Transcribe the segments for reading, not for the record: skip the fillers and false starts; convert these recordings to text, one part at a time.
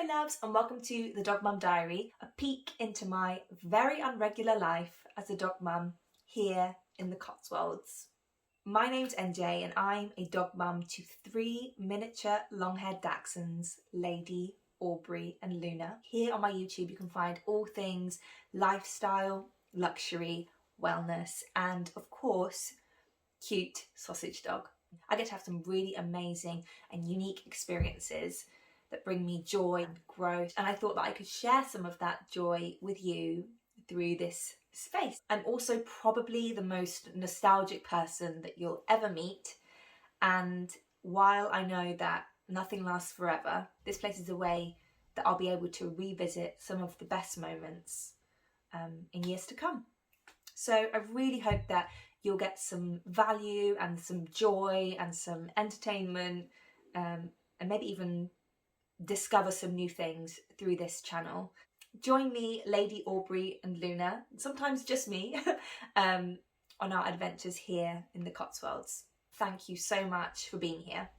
my loves, and welcome to the Dog Mum Diary, a peek into my very unregular life as a dog mum here in the Cotswolds. My name's NJ and I'm a dog mum to 3 miniature long-haired dachshunds, Lady, Aubrey and Luna. Here on my YouTube you can find all things lifestyle, luxury, wellness and of course cute sausage dog. I get to have some really amazing and unique experiences that bring me joy and growth, and I thought that I could share some of that joy with you through this space. I'm also probably the most nostalgic person that you'll ever meet, and while I know that nothing lasts forever, this place is a way that I'll be able to revisit some of the best moments in years to come. So I really hope that you'll get some value and some joy and some entertainment and maybe even discover some new things through this channel. Join me, Lady, Aubrey and Luna, sometimes just me, on our adventures here in the Cotswolds. Thank you so much for being here.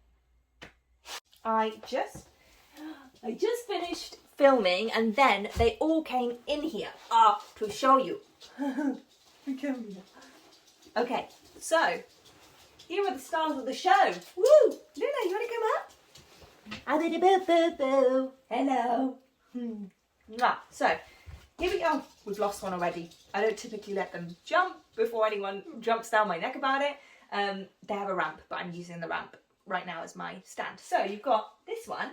I just finished filming and then they all came in here to show you. Okay, so here are the stars of the show. Woo! Luna, you want to come up? Hello. So, here we go. We've lost one already. I don't typically let them jump before anyone jumps down my neck about it. They have a ramp, but I'm using the ramp right now as my stand. So, you've got this one.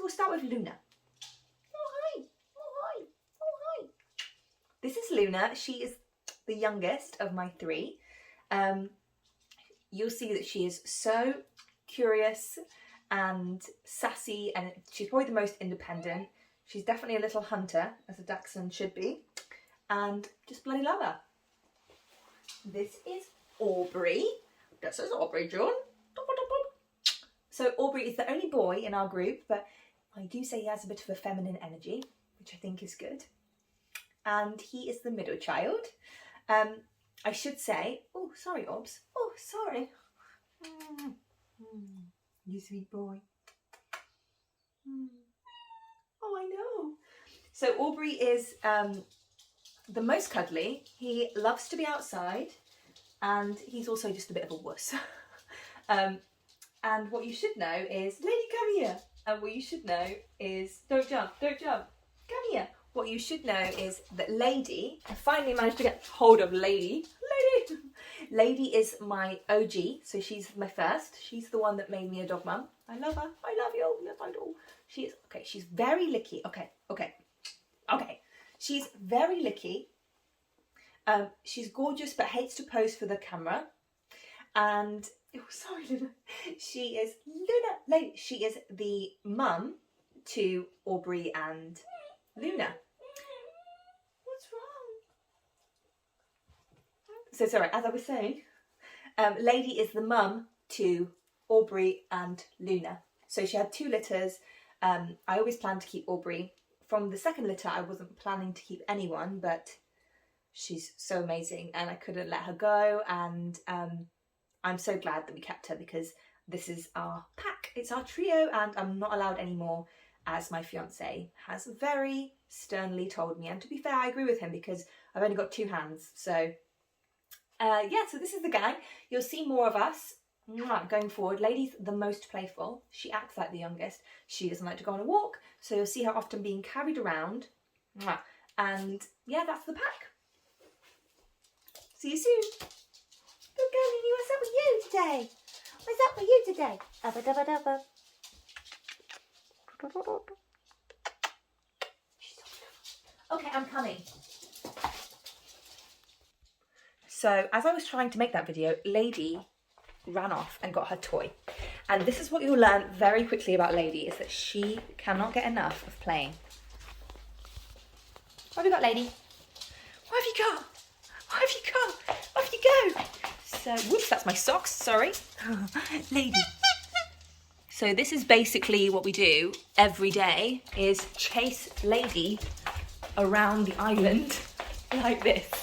We'll start with Luna. Oh, hi. Oh, hi. Oh, hi. This is Luna. She is the youngest of my 3. You'll see that she is so curious and sassy, and she's probably the most independent. She's definitely a little hunter, as a dachshund should be, and just bloody love her. This is Aubrey. This is Aubrey, John. So Aubrey is the only boy in our group, but I do say he has a bit of a feminine energy, which I think is good. And he is the middle child. I should say, oh, sorry, Orbs. Oh, sorry. You sweet boy. Oh, I know. So Aubrey is the most cuddly. He loves to be outside and he's also just a bit of a wuss. And what you should know is, Lady, come here. And what you should know is, don't jump, come here. What you should know is that Lady, I finally managed to get hold of Lady. Lady is my OG, so she's my first. She's the one that made me a dog mum. I love her. I love you. Yes, I do. She is, okay, she's very licky. Okay. She's very licky. She's gorgeous but hates to pose for the camera. And, oh, sorry, Luna. She is Luna. She is the mum to Aubrey and Luna. What's wrong? So sorry, as I was saying, Lady is the mum to Aubrey and Luna. So she had 2 litters. I always planned to keep Aubrey. From the second litter, I wasn't planning to keep anyone, but she's so amazing and I couldn't let her go. And I'm so glad that we kept her because this is our pack. It's our trio and I'm not allowed anymore, as my fiance has very sternly told me. And to be fair, I agree with him because I've only got 2 hands. So yeah, so this is the gang. You'll see more of us going forward. Lady's the most playful. She acts like the youngest. She doesn't like to go on a walk. So you'll see her often being carried around. And yeah, that's the pack. See you soon. Good girl, Nini, what's up with you today? What's up with you today? Abba dabba dabba. Okay, I'm coming. So, as I was trying to make that video, Lady ran off and got her toy. And this is what you'll learn very quickly about Lady, is that she cannot get enough of playing. What have you got, Lady? What have you got? What have you got? Off you go. So, whoops, that's my socks, sorry. Lady. So this is basically what we do every day, is chase Lady around the island like this.